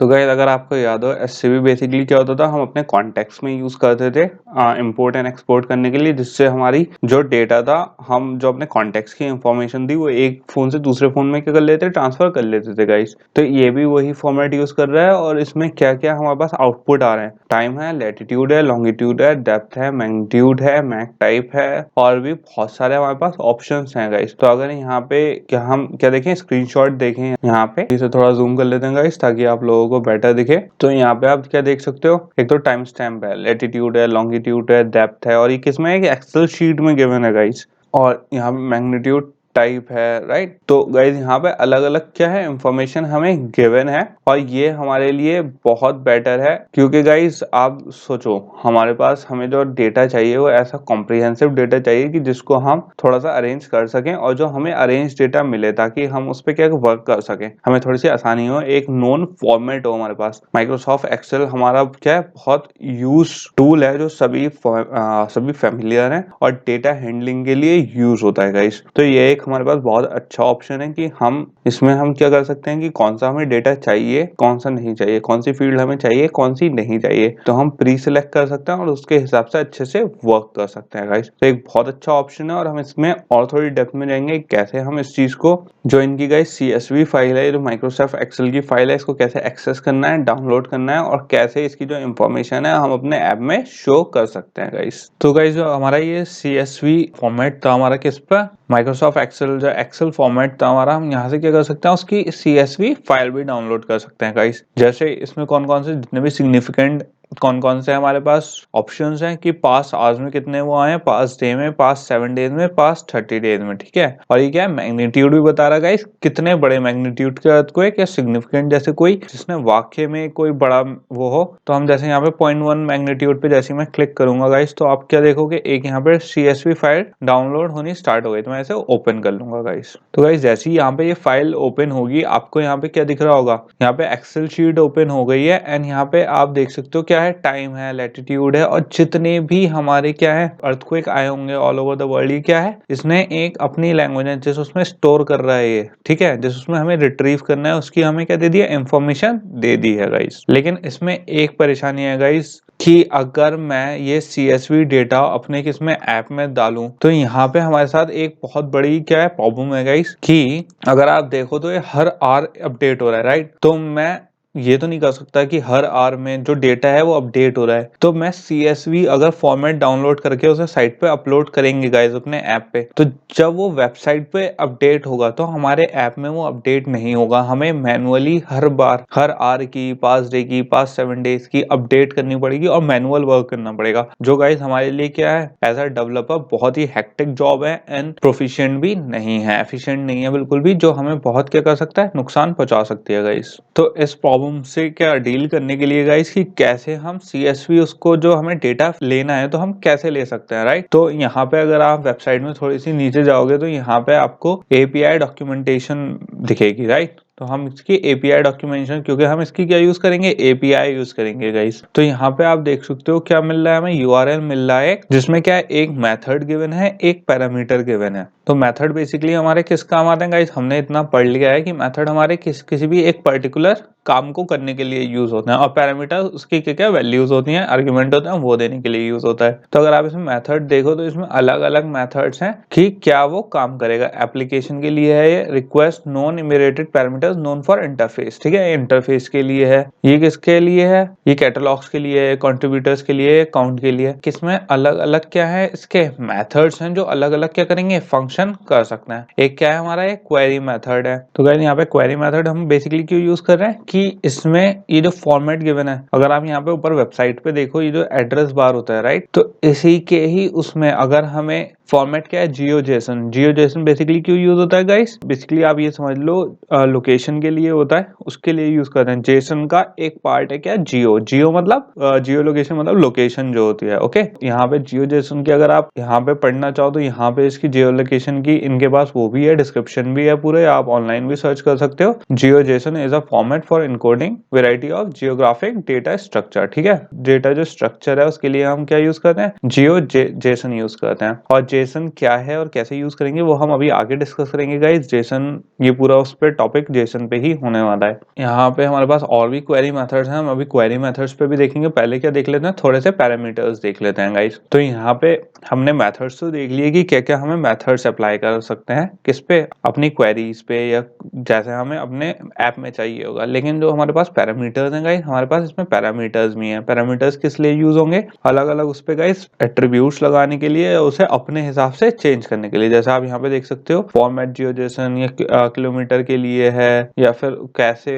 तो गाइस अगर आपको याद हो एससीवी बेसिकली क्या होता था, हम अपने कॉन्टेक्स्ट में यूज करते थे इंपोर्ट एंड एक्सपोर्ट करने के लिए, जिससे हमारी जो डेटा था, हम जो अपने कॉन्टेक्स्ट की इंफॉर्मेशन थी वो एक फोन से दूसरे फोन में क्या कर लेते थे, ट्रांसफर कर लेते थे गाइस। तो ये भी वही फॉर्मेट यूज कर रहा है और इसमें क्या क्या हमारे पास आउटपुट आ रहे हैं, टाइम है, लैटिट्यूड है, लॉन्गिट्यूड है, डेप्थ है, मैग्नीट्यूड है, मैक टाइप है और भी बहुत सारे हमारे पास ऑप्शंस हैं गाइस। तो अगर यहाँ पे क्या हम क्या देखें, स्क्रीनशॉट देखें यहाँ पे, इसे थोड़ा जूम कर लेते हैं गाइस ताकि आप लोगों को बेटर दिखे। तो यहाँ पे आप क्या देख सकते हो, एक तो टाइम स्टैम्प है, लैटिट्यूड है, लॉन्गिट्यूड है, डेप्थ है और ये किसमें है कि एक्सेल शीट में गिवन है गाइस। और यहाँ पे मैग्नीट्यूड टाइप है, राइट। तो गाइज यहाँ पे अलग अलग क्या है इंफॉर्मेशन हमें गिवन है और ये हमारे लिए बहुत बेटर है, क्योंकि गाइज आप सोचो हमारे पास हमें जो डेटा चाहिए वो ऐसा कॉम्प्रिहेंसिव डेटा चाहिए कि जिसको हम थोड़ा सा अरेंज कर सकें और जो हमें अरेंज डेटा मिले ताकि हम उस पर क्या वर्क कर सकें, हमें थोड़ी सी आसानी हो, एक नोन फॉर्मेट हो हमारे पास। माइक्रोसॉफ्ट एक्सेल हमारा क्या है, बहुत यूज टूल है जो सभी फैमिलियर है और डेटा हैंडलिंग के लिए यूज होता है गाइज। तो ये एक हमारे पास बहुत अच्छा ऑप्शन है कि हम इसमें हम क्या कर सकते हैं कि कौन सा हमें डेटा चाहिए, कौन सा नहीं चाहिए, कौन सी फील्ड हमें चाहिए, कौन सी नहीं चाहिए, तो हम प्री सिलेक्ट कर सकते हैं और उसके हिसाब से अच्छे से वर्क कर सकते हैं गाइस। तो एक बहुत अच्छा ऑप्शन है और हम इसमें और थोड़ी डेप्थ में जाएंगे कैसे हम इस चीज को, जो इनकी गाइस CSV फाइल है, जो माइक्रोसॉफ्ट एक्सेल की फाइल है, इसको कैसे एक्सेस करना है, डाउनलोड करना है और कैसे इसकी जो इंफॉर्मेशन है हम अपने ऐप में शो कर सकते हैं गाइस। तो गाइस जो हमारा ये CSV फॉर्मेट था हमारा किस पर, माइक्रोसॉफ्ट एक्सेल, जो एक्सेल फॉर्मेट था हमारा, हम यहाँ से क्या कर सकते हैं, उसकी CSV फाइल भी डाउनलोड कर सकते हैं गाइस। जैसे इसमें कौन कौन से जितने भी सिग्निफिकेंट कौन कौन से हमारे पास ऑप्शंस हैं कि पास आवर्स में कितने वो आए, पास डे में, पास 7 डेज में, पास 30 डेज में, ठीक है। और ये क्या है, मैग्नीट्यूड भी बता रहा है गाइस, कितने बड़े मैग्नीट्यूड का अर्थक्वेक या सिग्निफिकेंट, जैसे कोई जिसने वाकई में कोई बड़ा वो हो, तो हम जैसे यहाँ पे 0.1 मैग्नीट्यूड पे जैसे मैं क्लिक करूंगा गाइस, तो आप क्या देखोगे, एक यहाँ पे CSV फाइल डाउनलोड होनी स्टार्ट हो गई। तो मैं इसे ओपन कर लूंगा गाइस। तो गाइस जैसे ही यहाँ पे ये फाइल ओपन होगी, आपको यहाँ पे क्या दिख रहा होगा, यहाँ पे एक्सेल शीट ओपन हो गई है एंड यहाँ पे आप देख सकते हो क्या है, टाइम है, लैटिट्यूड है और जितने भी हमारे क्या है अर्थक्वेक आए होंगे ऑल ओवर द वर्ल्ड, ये क्या है, इसने एक अपनी लैंग्वेज है जिस उसमें स्टोर कर रहा है ये, ठीक है, जिस उसमें हमें रिट्रीव करना है उसकी हमें क्या दे दिया, इंफॉर्मेशन दे दी है गाइस। लेकिन इसमें एक परेशानी है गाइस कि अगर मैं ये CSV डेटा अपने किसमें ऐप में डालूं, तो यहाँ पे हमारे साथ एक बहुत बड़ी क्या है प्रॉब्लम है गाइस, कि अगर आप देखो तो ये हर आवर अपडेट हो रहा है, राइट। तो मैं ये तो नहीं कर सकता कि हर आवर में जो डेटा है वो अपडेट हो रहा है। तो मैं CSV अगर फॉर्मेट डाउनलोड करके उसे साइट पे अपलोड करेंगे गाइस अपने ऐप पे, तो जब वो वेबसाइट पे अपडेट होगा तो हमारे ऐप में वो अपडेट नहीं होगा, हमें manually her bar her our की, पास डे की, पास 7 डेज की अपडेट करनी पड़ेगी और मैनुअल वर्क करना पड़ेगा, जो गाइस हमारे लिए क्या है एज अ डेवलपर बहुत ही हेक्टिक जॉब है एंड प्रोफिशिएंट भी नहीं है, एफिशिएंट नहीं है बिल्कुल भी, जो हमें बहुत क्या कर सकता है, नुकसान पहुंचा सकती है गाइस। तो इस प्रॉब्लम से क्या डील करने के लिए गाइस कि कैसे हम CSV उसको जो हमें डेटा लेना है तो हम कैसे ले सकते हैं, राइट। तो यहाँ पे अगर आप वेबसाइट में थोड़ी सी नीचे जाओगे तो यहाँ पे आपको API डॉक्यूमेंटेशन दिखेगी, राइट। तो हम इसकी API डॉक्यूमेंटेशन, क्योंकि हम इसकी क्या यूज करेंगे, API यूज करेंगे गाइस। तो यहाँ पे आप देख सकते हो क्या मिल रहा है हमें, URL मिल रहा है जिसमें क्या है, एक मेथड गिवन है, एक पैरामीटर गिवन है। तो मेथड बेसिकली हमारे किस काम आते हैं गाइस, हमने इतना पढ़ लिया है कि मेथड हमारे किसी भी एक पर्टिकुलर काम को करने के लिए यूज होते हैं और पैरामीटर उसकी क्या क्या वैल्यूज होती हैं, आर्गुमेंट होते हैं, वो देने के लिए यूज होता है। तो अगर आप इसमें मेथड देखो तो इसमें अलग अलग मेथड्स हैं कि क्या वो काम करेगा। एप्लीकेशन के लिए है ये, request non enumerated parameters known for interface, ठीक है, इंटरफेस के लिए है। ये किसके लिए है, ये कैटलॉग्स के लिए है, कंट्रीब्यूटर्स के लिए, अकाउंट के लिए। किसमें अलग अलग क्या है, इसके मेथड्स हैं जो अलग अलग क्या करेंगे, फंक्शन कर सकते हैं। एक क्या है हमारा, एक क्वेरी मेथड है। तो गाइस यहाँ पे क्वेरी मेथड हम बेसिकली क्यों यूज कर रहे हैं कि इसमें ये जो फॉर्मेट गिवन है, अगर आप यहाँ पे ऊपर वेबसाइट पे देखो, ये जो एड्रेस बार होता है, राइट, तो इसी के ही उसमें अगर हमें फॉर्मेट क्या है, जियो जेसन बेसिकली क्यों यूज होता है गाइस, बेसिकली आप ये समझ लो लोकेशन के लिए होता है, उसके लिए यूज करते हैं। जेसन का एक पार्ट है क्या, जियो मतलब जियो लोकेशन मतलब लोकेशन जो होती है, ओके। यहाँ पे जियो जेसन की अगर आप यहाँ पे पढ़ना चाहो तो यहाँ पे इसकी जियो लोकेशन की इनके पास वो भी है, डिस्क्रिप्शन भी है पूरे, आप ऑनलाइन भी सर्च कर सकते हो। GeoJSON is a format for encoding variety of geographic data structure, ठीक है। डेटा जो स्ट्रक्चर है उसके लिए हम क्या यूज करते हैं, जेसन यूज करते हैं। और जेसन क्या है और कैसे यूज करेंगे वो हम अभी आगे डिस्कस करेंगे गाइस। जेसन ये पूरा उस पे टॉपिक जेसन पे ही होने वाला है। यहाँ पे हमारे पास और भी क्वेरी मेथड्स हैं, हम अभी क्वेरी मेथड्स पे भी देखेंगे। पहले क्या देख लेते हैं, थोड़े से पैरामीटर्स देख लेते हैं गाइस। तो यहाँ पे हमने मेथड्स तो देख लिए कि क्या क्या हमें मेथड्स अप्लाई कर सकते हैं किस पे, अपनी क्वेरीज पे या जैसे हमें अपने ऐप में चाहिए होगा। लेकिन जो हमारे पास पैरामीटर्स हैं गाइस, हमारे पास इसमें पैरामीटर्स भी हैं। पैरामीटर्स किस लिए यूज होंगे, अलग अलग उस पे गाइस एट्रीब्यूट्स लगाने के लिए, उसे अपने हिसाब से चेंज करने के लिए। जैसे आप यहाँ पे देख सकते हो फॉर्मेट जियोजेसन या किलोमीटर के लिए है, या फिर कैसे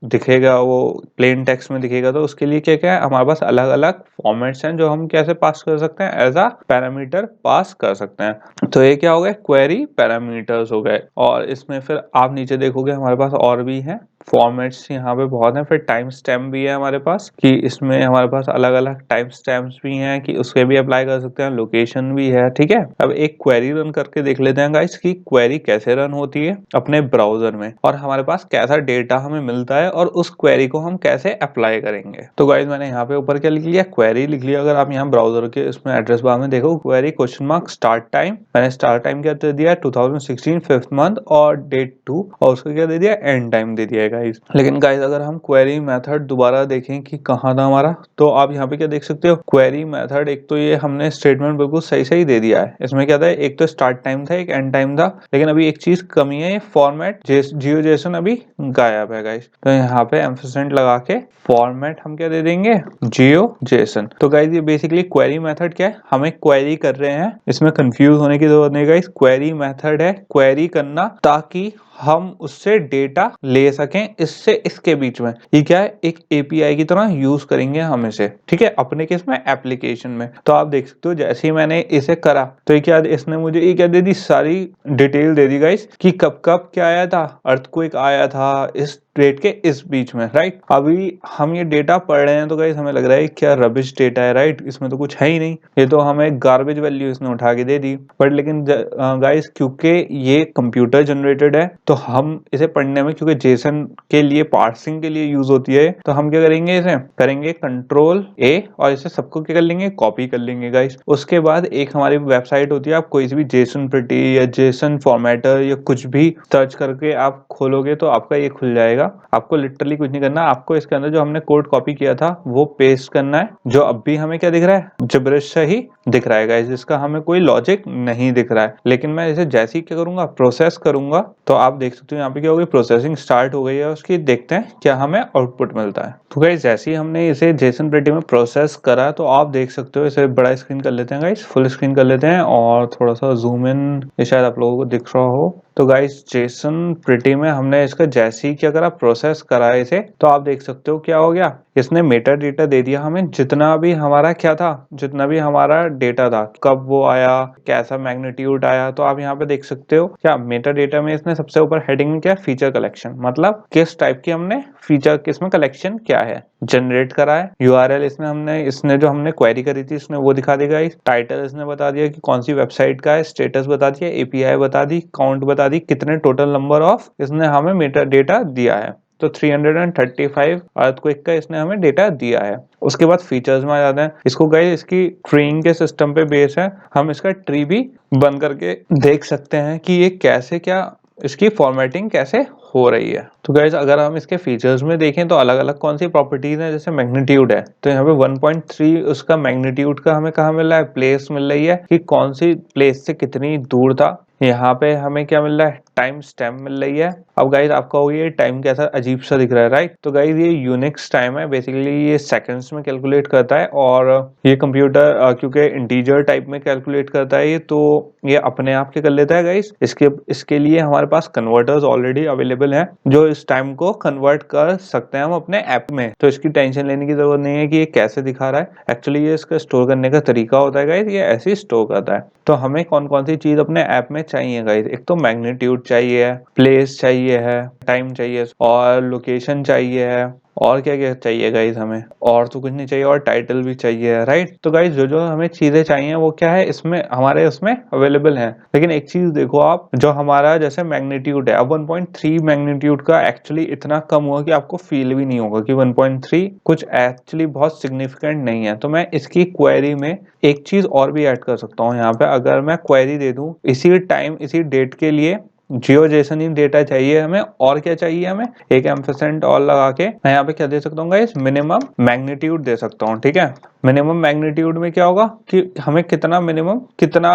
दिखेगा वो प्लेन टेक्स्ट में दिखेगा, तो उसके लिए क्या क्या है हमारे पास अलग अलग फॉर्मेट्स हैं जो हम कैसे पास कर सकते हैं, एज अ पैरामीटर पास कर सकते हैं। तो ये क्या हो गए, क्वेरी पैरामीटर्स हो गए। और इसमें फिर आप नीचे देखोगे हमारे पास और भी हैं फॉर्मेट्स, यहाँ पे बहुत हैं। फिर टाइम स्टैम्प भी है हमारे पास, कि इसमें हमारे पास अलग अलग टाइम स्टैम्प्स भी हैं कि उसके भी अप्लाई कर सकते हैं। लोकेशन भी है, ठीक है। अब एक क्वेरी रन करके देख लेते हैं गाइस कि क्वेरी कैसे रन होती है अपने ब्राउजर में, और हमारे पास कैसा डेटा हमें मिलता है और उस क्वेरी को हम कैसे अप्लाई करेंगे। तो गाइस मैंने यहाँ पे ऊपर क्या लिख लिया, क्वेरी लिख लिया। अगर आप यहाँ ब्राउजर के इसमें एड्रेस बार में देखो, query question mark start time, मैंने स्टार्ट टाइम क्या दे दिया 2016 5th मंथ और डेट 2, और उसको क्या दे दिया एंड टाइम दे दिया गाइस। लेकिन गाइस अगर हम क्वेरी मेथड दोबारा देखें कि कहाँ था हमारा, तो आप यहाँ पे क्या देख सकते हो, क्वेरी मेथड एक तो ये हमने स्टेटमेंट बिल्कुल सही सही दे दिया है। इसमें क्या था, एक तो स्टार्ट टाइम था, एक एंड टाइम था, लेकिन अभी एक चीज कमी है, ये फॉर्मेट जियो जेसन अभी गायब है गाइस। तो यहाँ पे एम्फिसेंट लगा के फॉर्मेट हम क्या दे देंगे, जियो जेसन। तो गाइस ये बेसिकली क्वेरी मेथड क्या है, हमें क्वेरी कर रहे हैं, इसमें कंफ्यूज होने की जरूरत नहीं गाइस। क्वेरी मेथड है क्वेरी करना ताकि हम उससे डेटा ले सकें, इससे इसके बीच में ये क्या है, एक एपीआई की तरह यूज करेंगे हम इसे, ठीक है, अपने केस में एप्लीकेशन में। तो आप देख सकते हो जैसे ही मैंने इसे करा तो ये क्या, इसने मुझे ये क्या दे दी, सारी डिटेल दे दी गाइस कि कब कब क्या आया था, अर्थक्वेक आया था इस डेट के इस बीच में, राइट। अभी हम ये डेटा पढ़ रहे हैं तो गाइस हमें लग रहा है क्या रबिश डेटा है, राइट, इसमें तो कुछ है ही नहीं, ये तो हमें गार्बेज वैल्यू इसने उठा के दे दी। बट लेकिन गाइस क्योंकि ये कंप्यूटर जनरेटेड है तो हम इसे पढ़ने में, क्योंकि जेसन के लिए पार्सिंग के लिए यूज होती है, तो हम क्या करेंगे, इसे करेंगे कंट्रोल ए और इसे सबको क्या कर लेंगे, कॉपी कर लेंगे गाइस। उसके बाद एक हमारी वेबसाइट होती है, आप कोई सी भी जेसन प्रिटी या जेसन फॉर्मेटर या कुछ भी सर्च करके आप खोलोगे तो आपका ये खुल जाएगा। आपको लिटरली कुछ नहीं करना, आपको इसके अंदर जो हमने कोड कॉपी किया था वो पेस्ट करना है, जो अब भी हमें क्या दिख रहा है, जिब्रिश ही दिख रहा है गाइस, जिसका हमें कोई लॉजिक नहीं दिख रहा है। लेकिन मैं इसे जैसे ही क्या करूंगा, प्रोसेस करूंगा, तो आप देख सकते हो यहाँ पे क्या होगी, प्रोसेसिंग स्टार्ट हो गई है उसकी। देखते हैं क्या हमें आउटपुट मिलता है। तो गाइस जैसे ही हमने इसे जेसन प्रिटी में प्रोसेस करा तो आप देख सकते हो, इसे बड़ा स्क्रीन कर लेते हैं गाइस, फुल स्क्रीन कर लेते हैं और थोड़ा सा जूम इन, ये शायद आप लोगों को दिख रहा हो। तो गाइस जेसन प्रिटी में हमने इसका जैसे ही क्या करा, प्रोसेस करा इसे, तो आप देख सकते हो क्या हो गया, इसने मेटा डेटा दे दिया हमें, जितना भी हमारा क्या था, जितना भी हमारा डेटा था, कब वो आया, कैसा मैग्नीट्यूड आया। तो आप यहाँ पे देख सकते हो क्या, मेटा डेटा में इसने सबसे ऊपर हेडिंग में क्या, फीचर कलेक्शन, मतलब किस टाइप की हमने फीचर, किसमें कलेक्शन क्या है जनरेट करा है। यूआरएल इसने जो हमने क्वेरी करी थी इसने वो दिखा देगा। टाइटल इसने बता दिया कि कौन सी वेबसाइट का है, स्टेटस बता दिया, एपीआई बता दी, काउंट बता दी, कितने टोटल नंबर ऑफ इसने हमें मेटा डेटा दिया है। तो 335 अर्थक्वेक का इसने हमें डेटा दिया है। उसके बाद फीचर्स में आ जाते हैं। इसको गाइस इसकी ट्रीइंग के सिस्टम पे बेस है, हम इसका ट्री भी बन करके देख सकते हैं कि ये कैसे, क्या इसकी फॉर्मेटिंग कैसे हो रही है। तो गाइस अगर हम इसके फीचर्स में देखें तो अलग अलग कौन सी प्रॉपर्टीज हैं, जैसे मैग्नीट्यूड है, तो यहाँ पे 1.3 उसका मैग्नीट्यूड का हमें कहाँ मिल रहा है, प्लेस मिल रही है कि कौन सी प्लेस से कितनी दूर था। यहाँ पे हमें क्या मिल रहा है, टाइम स्टैम्प मिल रही है। अब गाइस आपका हो ये टाइम कैसा अजीब सा दिख रहा है, राइट। तो गाइस ये यूनिक्स टाइम है, बेसिकली ये सेकंड्स में कैलकुलेट करता है, और ये कंप्यूटर क्योंकि इंटीजर टाइप में कैलकुलेट करता है ये, तो ये अपने आप के कर लेता है गाइस। इसके लिए हमारे पास कन्वर्टर्स ऑलरेडी अवेलेबल हैं जो इस टाइम को कन्वर्ट कर सकते हैं हम अपने ऐप में। तो इसकी टेंशन लेने की जरूरत नहीं है कि ये कैसे दिखा रहा है, एक्चुअली ये इसका स्टोर करने का तरीका होता है गाइस, ये ऐसे ही स्टोर करता है। तो हमें कौन कौन सी चीज अपने ऐप में चाहिए गाइस, एक तो मैग्नीट्यूड चाहिए है, प्लेस चाहिए है, टाइम चाहिए और लोकेशन चाहिए है, और क्या क्या चाहिए गाइज हमें? और तो कुछ नहीं चाहिए, और टाइटल भी चाहिए, राइट। तो गाइज जो जो हमें चीजें चाहिए वो क्या है, इसमें हमारे उसमें अवेलेबल है। लेकिन एक चीज देखो आप, जो हमारा जैसे मैग्नीट्यूड है, अब 1.3 मैग्नीट्यूड का एक्चुअली इतना कम हुआ कि आपको फील भी नहीं होगा कि 1.3 कुछ एक्चुअली बहुत सिग्निफिकेंट नहीं है। तो मैं इसकी क्वेरी में एक चीज और भी ऐड कर सकता हूँ यहाँ पे। अगर मैं क्वेरी दे दूं इसी टाइम इसी डेट के लिए जियो जेसन इन डेटा चाहिए हमें, और क्या चाहिए हमें, एक एम्परसेंट और लगा के मैं यहाँ पे क्या दे सकता हूँ गाइस, मिनिमम मैग्नीट्यूड दे सकता हूँ, ठीक है। मिनिमम मैग्नीट्यूड में क्या होगा कि हमें कितना मिनिमम, कितना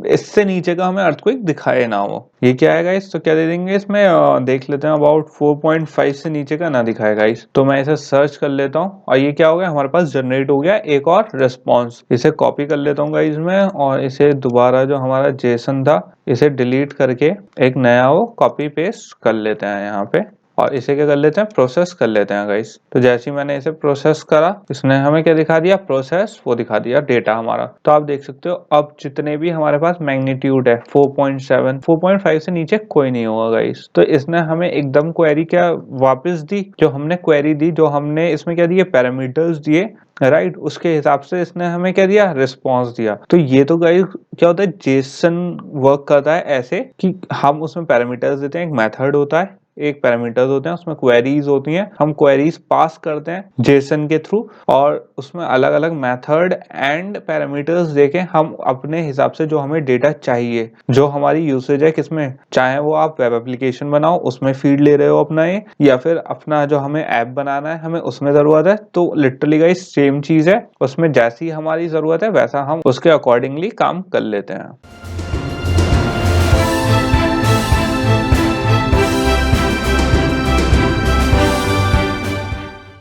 इससे नीचे का हमें अर्थक्वेक दिखाए ना हो। ये क्या है गाइस, तो क्या दे देंगे इसमें, देख लेते हैं, अबाउट 4.5 से नीचे का ना दिखाए गाइस। तो मैं इसे सर्च कर लेता हूँ और ये क्या हो गया, हमारे पास जनरेट हो गया एक और रिस्पॉन्स। इसे कॉपी कर लेता हूँ गाइस में, और इसे दोबारा जो हमारा जेसन था इसे डिलीट करके एक नया वो कॉपी पेस्ट कर लेते हैं यहाँ पे, और इसे क्या कर लेते हैं, प्रोसेस कर लेते हैं गाइस। तो जैसे ही मैंने इसे प्रोसेस करा, इसने हमें क्या दिखा दिया, प्रोसेस, वो दिखा दिया डेटा हमारा। तो आप देख सकते हो अब जितने भी हमारे पास मैग्नीट्यूड है 4.7, 4.5 से नीचे कोई नहीं होगा गाइस। तो इसने हमें एकदम क्वेरी क्या वापस दी, जो हमने क्वेरी दी, जो हमने इसमें क्या दिए, पैरामीटर्स दिए, राइट, उसके हिसाब से इसने हमें क्या दिया, रिस्पॉन्स दिया। तो ये तो गाइस क्या होता है, जेसन वर्क करता है ऐसे कि हम उसमें पैरामीटर्स देते हैं, एक मेथड होता है, एक पैरामीटर्स होते हैं, उसमें क्वेरीज होती हैं, हम क्वेरीज पास करते हैं जेसन के थ्रू, और उसमें अलग अलग मेथड एंड पैरामीटर्स देके हम अपने हिसाब से जो हमें डेटा चाहिए, जो हमारी यूसेज है किसमें, चाहे वो आप वेब एप्लीकेशन बनाओ उसमें फीड ले रहे हो अपना ये, या फिर अपना जो हमें ऐप बनाना है हमें उसमें जरूरत है, तो लिटरली गाइस सेम चीज है, उसमें जैसी हमारी जरूरत है वैसा हम उसके अकॉर्डिंगली काम कर लेते हैं।